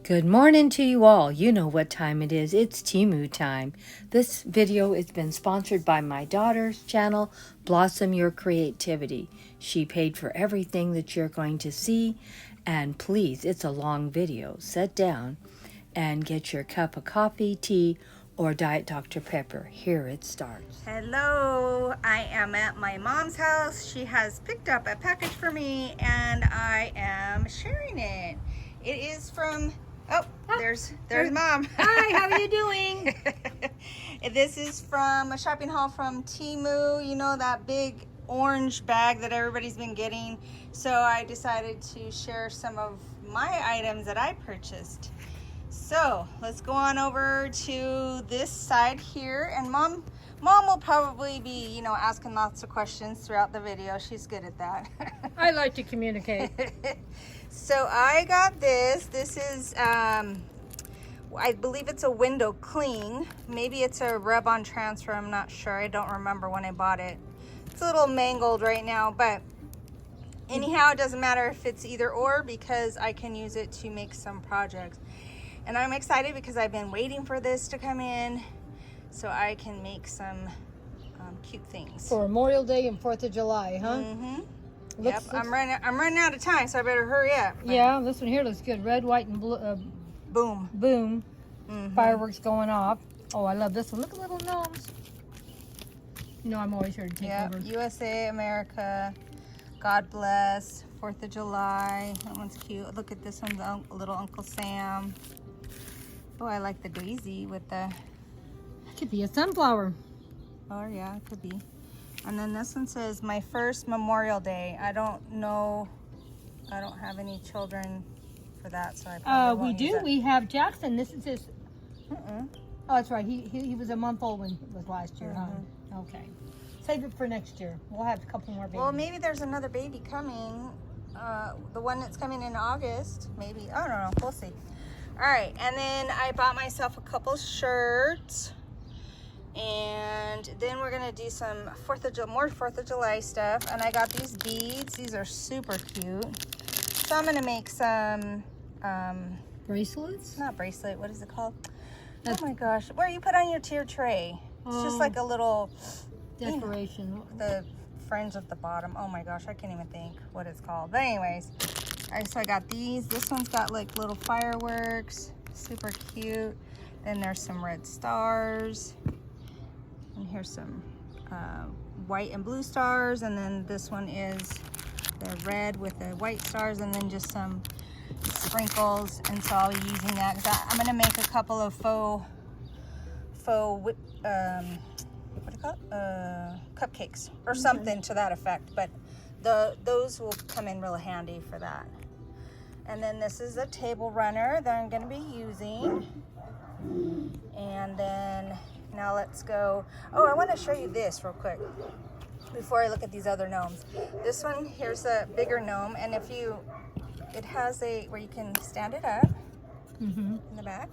Good morning to you all. You know what time it is. It's Temu Time. This video has been sponsored by my daughter's channel, Blossom Your Creativity. She paid for everything that you're going to see. And please, it's a long video. Sit down and get your cup of coffee, tea, or Diet Dr. Pepper. Here it starts. Hello, I am at my mom's house. She has picked up a package for me and I am sharing it. It is from, there's Mom. Hi, how are you doing? This is from a shopping haul from Temu. You know, that big orange bag that everybody's been getting. So I decided to share some of my items that I purchased. So let's go on over to this side here, and Mom will probably be, asking lots of questions throughout the video. She's good at that. I like to communicate. So I got this. This is, I believe it's a window cling. Maybe it's a rub-on transfer. I'm not sure. I don't remember when I bought it. It's a little mangled right now, but anyhow, it doesn't matter if it's either or because I can use it to make some projects. And I'm excited because I've been waiting for this to come in so I can make some cute things. For Memorial Day and 4th of July, huh? Mm-hmm. Yep, I'm running out of time, so I better hurry up. Yeah, this one here looks good. Red, white, and blue. Boom. Boom. Mm-hmm. Fireworks going off. Oh, I love this one. Look at little gnomes. You know, I'm always here to take over. USA, America, God bless, 4th of July. That one's cute. Look at this one, the little Uncle Sam. Oh, I like the daisy with the... It could be a sunflower. Oh, yeah, it could be. And then this one says, my first Memorial Day. I don't know. I don't have any children for that, so I probably won't use it. We have Jackson. This is his... Oh, that's right. He was a month old when it was last year, huh? Okay. Save it for next year. We'll have a couple more babies. Well, maybe there's another baby coming. The one that's coming in August, maybe. I don't know. We'll see. All right, and then I bought myself a couple shirts, and then we're gonna do some more 4th of July stuff. And I got these beads. These are super cute. So I'm gonna make some bracelets. Not bracelet. What is it called? Oh my gosh! Where you put on your tier tray? It's just like a little decoration. The fringe at the bottom. Oh my gosh! I can't even think what it's called. But anyways. All right, so I got these. This one's got like little fireworks, super cute. Then there's some red stars. And here's some white and blue stars. And then this one is the red with the white stars, and then just some sprinkles. And so I'll be using that because I'm gonna make a couple of faux what do you call it? Cupcakes or something to that effect. But those will come in real handy for that. And then this is a table runner that I'm going to be using. And then now let's go. Oh, I want to show you this real quick before I look at these other gnomes. This one, here's a bigger gnome, and it has where you can stand it up in the back.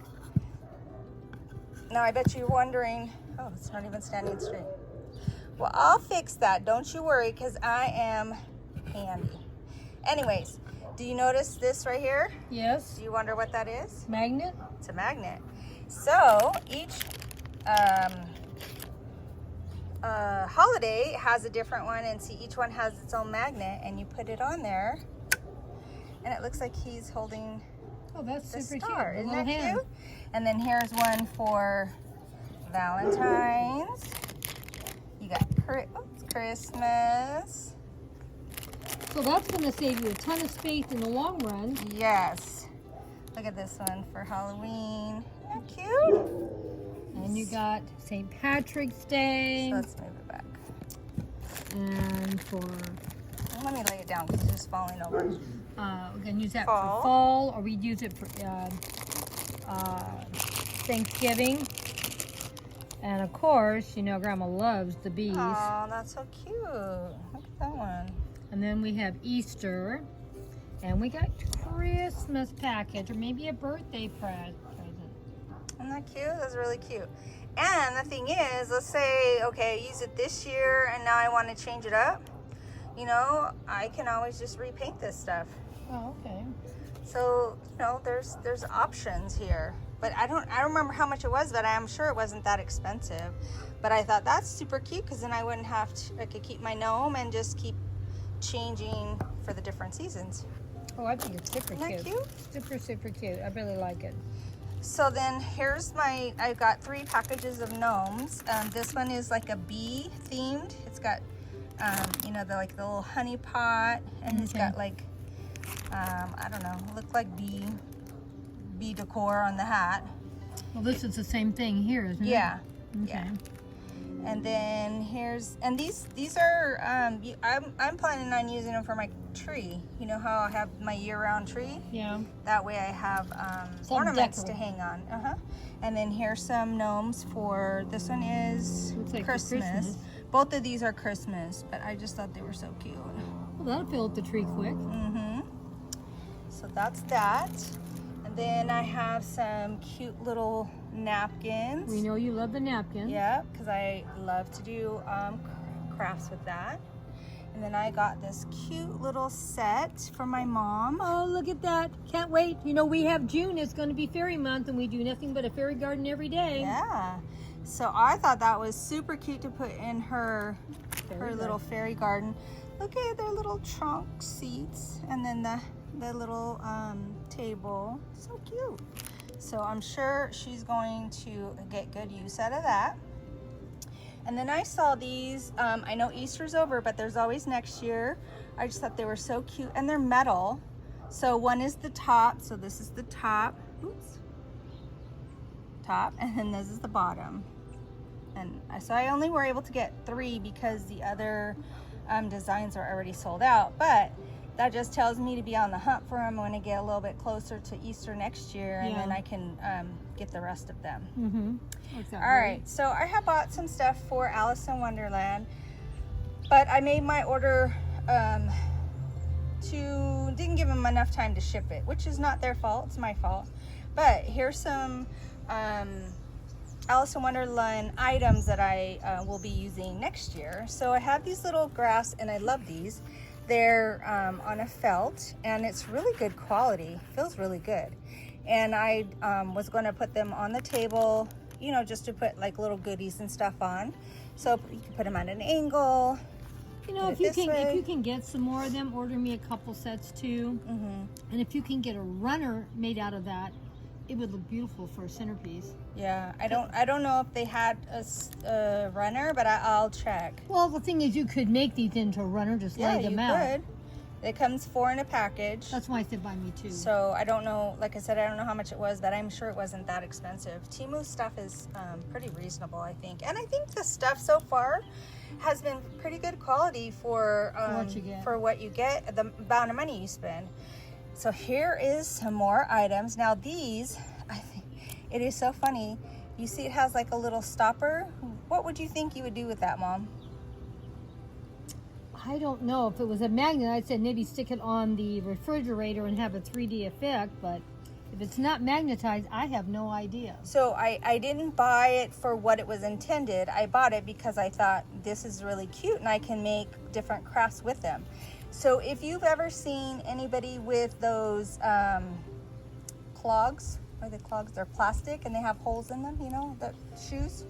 Now I bet you're wondering, oh, it's not even standing straight. Well, I'll fix that. Don't you worry, because I am handy. Anyways, do you notice this right here? Yes. Do you wonder what that is? Magnet? It's a magnet. So each holiday has a different one, and see, each one has its own magnet, and you put it on there, and it looks like he's holding that's the super star. cute. Isn't that cute? And then here's one for Valentine's. You got Christmas. So that's going to save you a ton of space in the long run. Yes. Look at this one for Halloween. Isn't that cute? And you got St. Patrick's Day. So let's move it back. And for... Let me lay it down because it's just falling over. We can use that for fall, or we'd use it for Thanksgiving. And of course, Grandma loves the bees. Oh, that's so cute. Look at that one. And then we have Easter. And we got Christmas package, or maybe a birthday present. Isn't that cute? That's really cute. And the thing is, let's say, okay, I use it this year, and now I want to change it up. I can always just repaint this stuff. Oh, okay. So, you know, there's options here. But I don't remember how much it was, but I'm sure it wasn't that expensive. But I thought that's super cute because then I wouldn't have to, I could keep my gnome and just keep changing for the different seasons. Oh, I think it's super Isn't that cute? Super, super cute. I really like it. So then here's I've got 3 packages of gnomes. This one is like a bee themed. It's got, you know, the little honey pot, and it's got like, I don't know, look like bee decor on the hat. Well, this is the same thing here, isn't it? Yeah. Okay. Yeah. And then these are, I'm planning on using them for my tree. You know how I have my year-round tree? Yeah. That way I have ornaments to hang on. And then here's some gnomes for, this one is like Christmas. Both of these are Christmas, but I just thought they were so cute. Well, that'll fill up the tree quick. So that's that. And then I have some cute little napkins. We know you love the napkins. Yeah, because I love to do crafts with that. And then I got this cute little set for my mom. Oh, look at that. Can't wait. You know, we have June. It's going to be fairy month, and we do nothing but a fairy garden every day. Yeah. So I thought that was super cute to put in her little fairy garden. Look at their little trunk seats, and then the little table. So cute. So I'm sure she's going to get good use out of that. And then I saw these, I know Easter's over, but there's always next year. I just thought they were so cute, and they're metal. So one is the top, so this is the top, oops, top, and then this is the bottom. And so I only were able to get 3 because the other designs are already sold out, but that just tells me to be on the hunt for them when I get a little bit closer to Easter next year, and then I can get the rest of them. Exactly. All right, so I have bought some stuff for Alice in Wonderland, but I made my order didn't give them enough time to ship it, which is not their fault, it's my fault. But here's some Alice in Wonderland items that I will be using next year. So I have these little grass, and I love these. They're on a felt, and it's really good quality, feels really good. And I was going to put them on the table, you know, just to put like little goodies and stuff on. So you can put them at an angle. You know, if you can get some more of them, order me a couple sets too. And if you can get a runner made out of that, it would look beautiful for a centerpiece. Yeah, I don't know if they had a runner, but I'll check. Well, the thing is, you could make these into a runner, just lay them out. Yeah, you could. It comes 4 in a package. That's why I said buy me 2. So I don't know, like I said, I don't know how much it was, but I'm sure it wasn't that expensive. Temu stuff is pretty reasonable, I think. And I think the stuff so far has been pretty good quality for what you get, the amount of money you spend. So here is some more items. Now these, I think it is so funny. You see it has like a little stopper. What would you think you would do with that, Mom? I don't know. If it was a magnet, I'd say maybe stick it on the refrigerator and have a 3D effect, but if it's not magnetized, I have no idea. So I didn't buy it for what it was intended. I bought it because I thought this is really cute and I can make different crafts with them. So if you've ever seen anybody with those clogs, or the clogs, they're plastic and they have holes in them, you know, the shoes.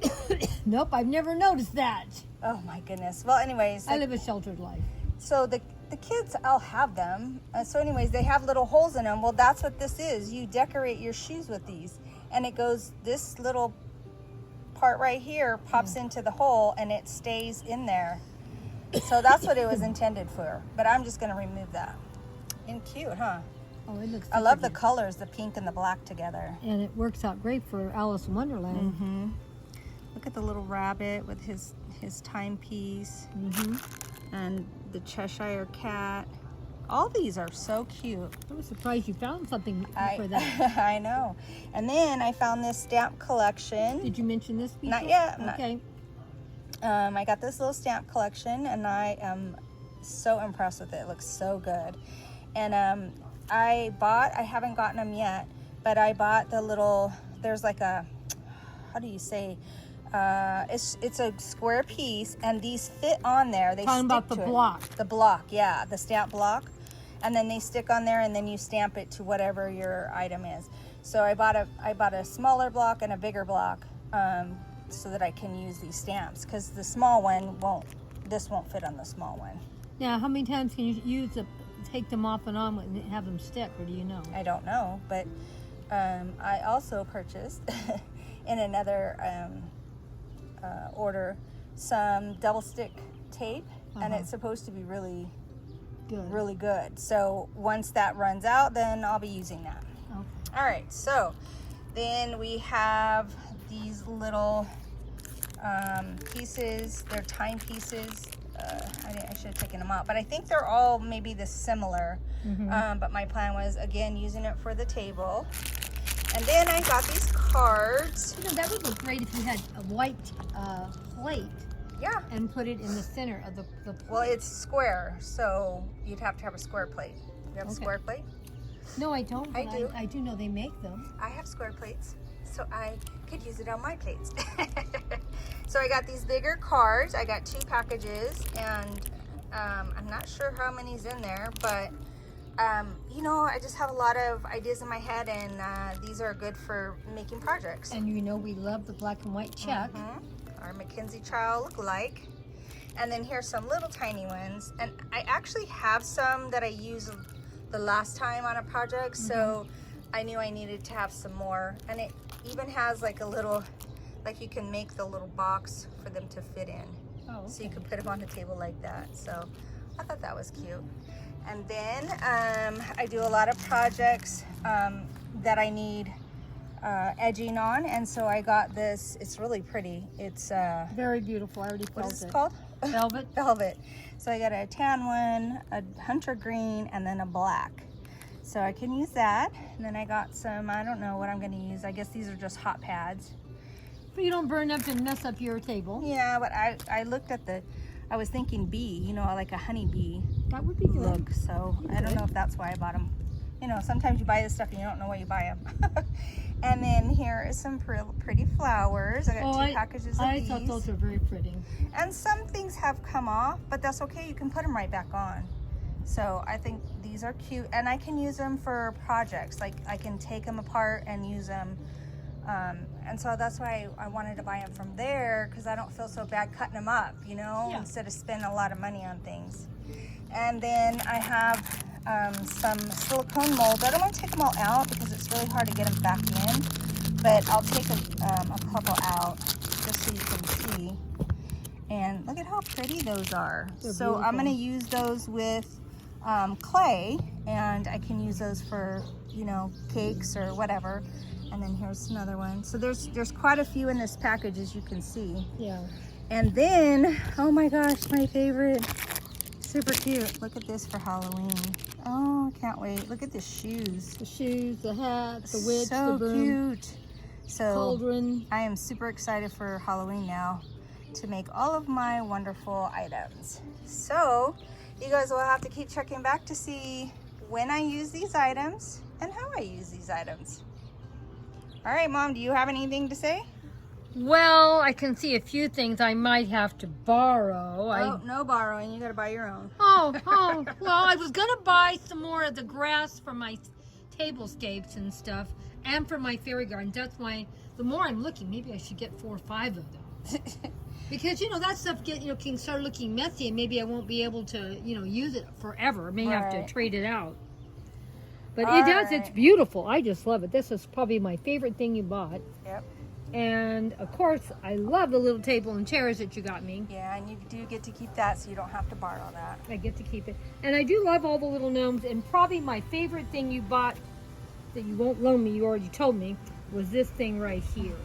Nope, I've never noticed that. Oh my goodness. Well, anyways. I live a sheltered life. So the kids, I'll have them. So anyways, they have little holes in them. Well, that's what this is. You decorate your shoes with these. And it goes, this little part right here pops into the hole and it stays in there. So that's what it was intended for. But I'm just going to remove that. And cute, huh? Oh, it looks I love the colors, the pink and the black together. And it works out great for Alice in Wonderland. Look at the little rabbit with his timepiece. And the Cheshire cat. All these are so cute. I was surprised you found something for that. I know. And then I found this stamp collection. Did you mention this before? Not yet. Okay. I got this little stamp collection and I am so impressed with it. It looks so good. And I haven't gotten them yet, but I bought the little, there's like a, how do you say, it's a square piece and these fit on there. They talking about the block. The block, yeah, the stamp block. and then they stick on there, and then you stamp it to whatever your item is. So I bought a smaller block and a bigger block, so that I can use these stamps, because the small one this won't fit on the small one. Now, how many times can you take them off and on and have them stick, or do you know? I don't know, but I also purchased in another order some double stick tape, and it's supposed to be really good. So once that runs out, then I'll be using that. Okay. All right, so then we have these little pieces. They're time pieces. I should have taken them out, but I think they're all maybe the similar. But my plan was, again, using it for the table. And then I got these cards. You know, that would look great if you had a white plate. Yeah. And put it in the center of the plate. Well, it's square, so you'd have to have a square plate. You have a square plate? No, I don't. I do. I do know they make them. I have square plates, so I could use it on my plates. So I got these bigger cards. I got 2 packages, and I'm not sure how many's in there, but you know, I just have a lot of ideas in my head, and these are good for making projects. And you know, we love the black and white check. Our Mackenzie Child look-alike. And then here's some little tiny ones. And I actually have some that I used the last time on a project, so I knew I needed to have some more. And it even has like a little, like you can make the little box for them to fit in. Oh, okay. So you can put them on the table like that. So I thought that was cute. And then I do a lot of projects that I need edging on, and so I got this. It's really pretty. It's very beautiful. I already felt it. What is it called? Velvet. Velvet. So I got a tan one, a hunter green, and then a black. So I can use that. And then I got some, I don't know what I'm going to use. I guess these are just hot pads. But you don't burn up and mess up your table. Yeah, but I looked at I was thinking bee, you know, like a honey bee. That would be good. Look, so I don't know if that's why I bought them. You know, sometimes you buy this stuff and you don't know why you buy them. And then here is some pretty flowers. I got 2 packages of these. I thought those were very pretty. And some things have come off, but that's okay. You can put them right back on. So I think these are cute, and I can use them for projects. Like I can take them apart and use them. And so that's why I wanted to buy them from there, because I don't feel so bad cutting them up, you know, instead of spending a lot of money on things. And then I have some silicone molds. I don't want to take them all out because it's really hard to get them back in, but I'll take a couple out just so you can see. And look at how pretty those are. So I'm going to use those with clay, and I can use those for, you know, cakes or whatever. And then here's another one. So there's quite a few in this package, as you can see. Yeah. And then, oh my gosh, my favorite. Super cute. Look at this for Halloween. Oh, I can't wait. Look at the shoes. The shoes, the hat, the witch, so the broom. Cute. So Cauldron. I am super excited for Halloween now to make all of my wonderful items. So you guys will have to keep checking back to see when I use these items and how I use these items. All right, Mom, do you have anything to say? Well, I can see a few things I might have to borrow. Oh, no borrowing. You got to buy your own. Oh, well, I was going to buy some more of the grass for my tablescapes and stuff, and for my fairy gardens. That's why, the more I'm looking, maybe I should get 4 or 5 of them. Because, you know, that stuff can start looking messy, and maybe I won't be able to, you know, use it forever. I may have to trade it out. But it does. It's beautiful. I just love it. This is probably my favorite thing you bought. Yep. And, of course, I love the little table and chairs that you got me. Yeah, and you do get to keep that, so you don't have to borrow that. I get to keep it. And I do love all the little gnomes. And probably my favorite thing you bought that you won't loan me, you already told me, was this thing right here.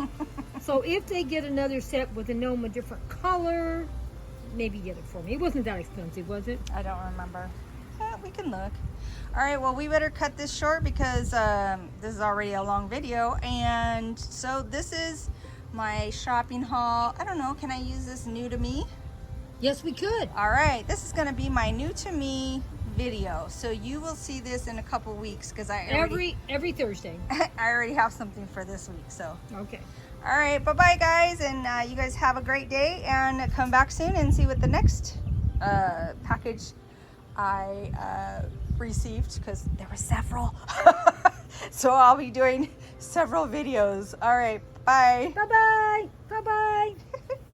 So if they get another set with a gnome a different color, maybe get it for me. It wasn't that expensive, was it? I don't remember. We can look. All right, well, we better cut this short because this is already a long video. And so this is my shopping haul. I don't know, can I use this new to me? Yes, we could. All right, this is going to be my new to me video. So you will see this in a couple weeks because I already, every Thursday. I already have something for this week. So okay. All right, bye-bye, guys. And you guys have a great day. And come back soon and see what the next package I received because there were several. So I'll be doing several videos. All right, bye. Bye-bye.